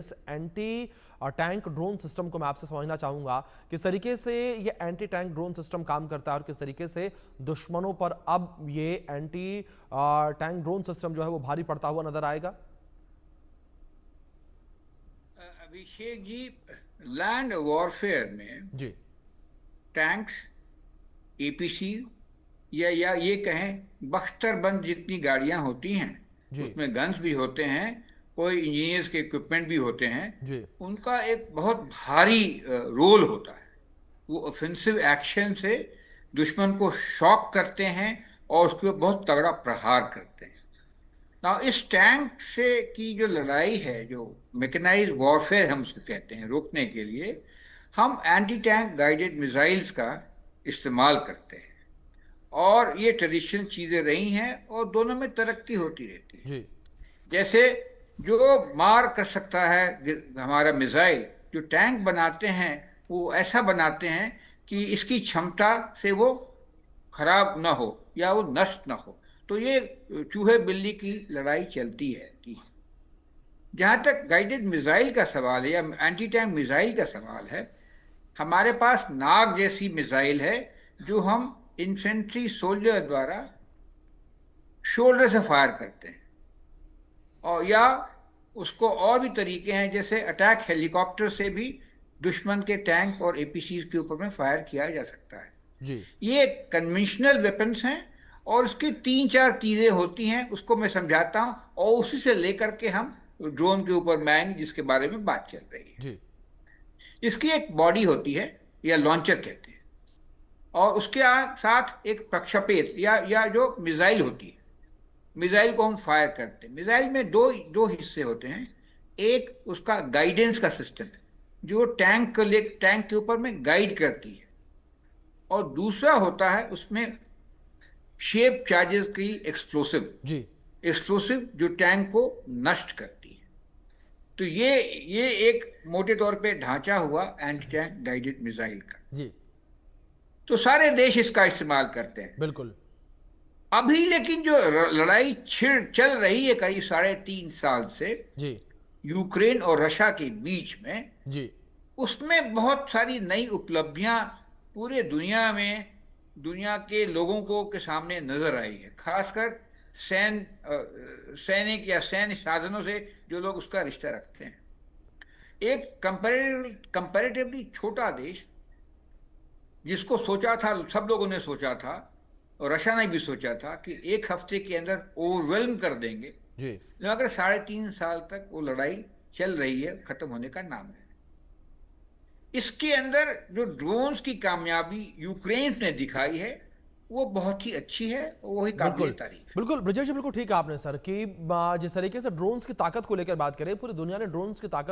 इस anti tank drone system को मैं आपसे समझना चाहूंगा किस तरीके से ये एंटी टैंक ड्रोन सिस्टम काम करता है और किस तरीके से दुश्मनों पर अब ये एंटी टैंक ड्रोन सिस्टम जो है वो भारी पड़ता हुआ नजर आएगा। अभिषेक जी, लैंड वॉरफेयर में जी टैंक्स, एपीसी या ये कहें बख्तरबंद जितनी गाड़ियां होती हैं, जी उसमें गन्स भी होते हैं, कोई इंजीनियर्स के इक्विपमेंट भी होते हैं। जी उनका एक बहुत भारी रोल होता है। वो ऑफेंसिव एक्शन से दुश्मन को शॉक करते हैं और उसके ऊपर बहुत तगड़ा प्रहार करते हैं। ना इस टैंक से की जो लड़ाई है, जो मैकेनाइज्ड वॉरफेयर हम उसको कहते हैं, रोकने के लिए हम एंटी टैंक गाइडेड मिसाइल्स का इस्तेमाल करते हैं। और ये ट्रेडिशनल चीजें रही हैं और दोनों में तरक्की होती रहती है। जी जैसे जो मार कर सकता है हमारा मिसाइल, जो टैंक बनाते हैं वो ऐसा बनाते हैं कि इसकी क्षमता से वो खराब ना हो या वो नष्ट ना हो। तो ये चूहे बिल्ली की लड़ाई चलती है। जहाँ तक गाइडेड मिसाइल का सवाल है या एंटी टैंक मिसाइल का सवाल है, हमारे पास नाग जैसी मिसाइल है जो हम इन्फेंट्री सोल्जर द्वारा शोल्डर से फायर करते हैं। और या उसको और भी तरीके हैं, जैसे अटैक हेलीकॉप्टर से भी दुश्मन के टैंक और एपीसी के ऊपर में फायर किया जा सकता है। जी ये कन्वेंशनल वेपन्स हैं और उसकी तीन चार चीजें होती हैं, उसको मैं समझाता हूं और उसी से लेकर के हम ड्रोन के ऊपर मैन जिसके बारे में बात चल रही है। जी इसकी एक बॉडी होती है या लॉन्चर कहते हैं, और उसके साथ एक प्रक्षेपक या जो मिसाइल होती है। मिसाइल को हम फायर करते हैं। मिसाइल में दो दो हिस्से होते हैं। एक उसका गाइडेंस का सिस्टम है जो टैंक के ऊपर में गाइड करती है, और दूसरा होता है उसमें शेप चार्जेस की एक्सप्लोसिव जी एक्सप्लोसिव जो टैंक को नष्ट करती है। तो ये एक मोटे तौर पे ढांचा हुआ एंटी टैंक गाइडेड मिसाइल का। जी तो सारे देश इसका इस्तेमाल करते हैं बिल्कुल। अभी। लेकिन जो लड़ाई छिड़ चल रही है करीब 3.5 साल से जी यूक्रेन और रशिया के बीच में, जी उसमें बहुत सारी नई उपलब्धियां पूरे दुनिया में दुनिया के लोगों को के सामने नजर आई है। खासकर सैनिक या सैन्य साधनों से जो लोग उसका रिश्ता रखते हैं। एक कंपैरेटिवली छोटा देश, जिसको सोचा था, सब लोगों ने सोचा था और रशिया ने भी सोचा था कि एक हफ्ते के अंदर ओवरवेल्म कर देंगे, जी लेकिन अगर 3.5 साल तक वो लड़ाई चल रही है, खत्म होने का नाम है। इसके अंदर जो ड्रोन्स की कामयाबी यूक्रेन ने दिखाई है वो बहुत ही अच्छी है, वही काबिल बिल्कुल तारीफ है। बिल्कुल ब्रजेश जी, बिल्कुल ठीक है आपने सर कि जिस तरीके से ड्रोन्स की ताकत को लेकर बात करें, पूरी दुनिया ने ड्रोन्स की ताकत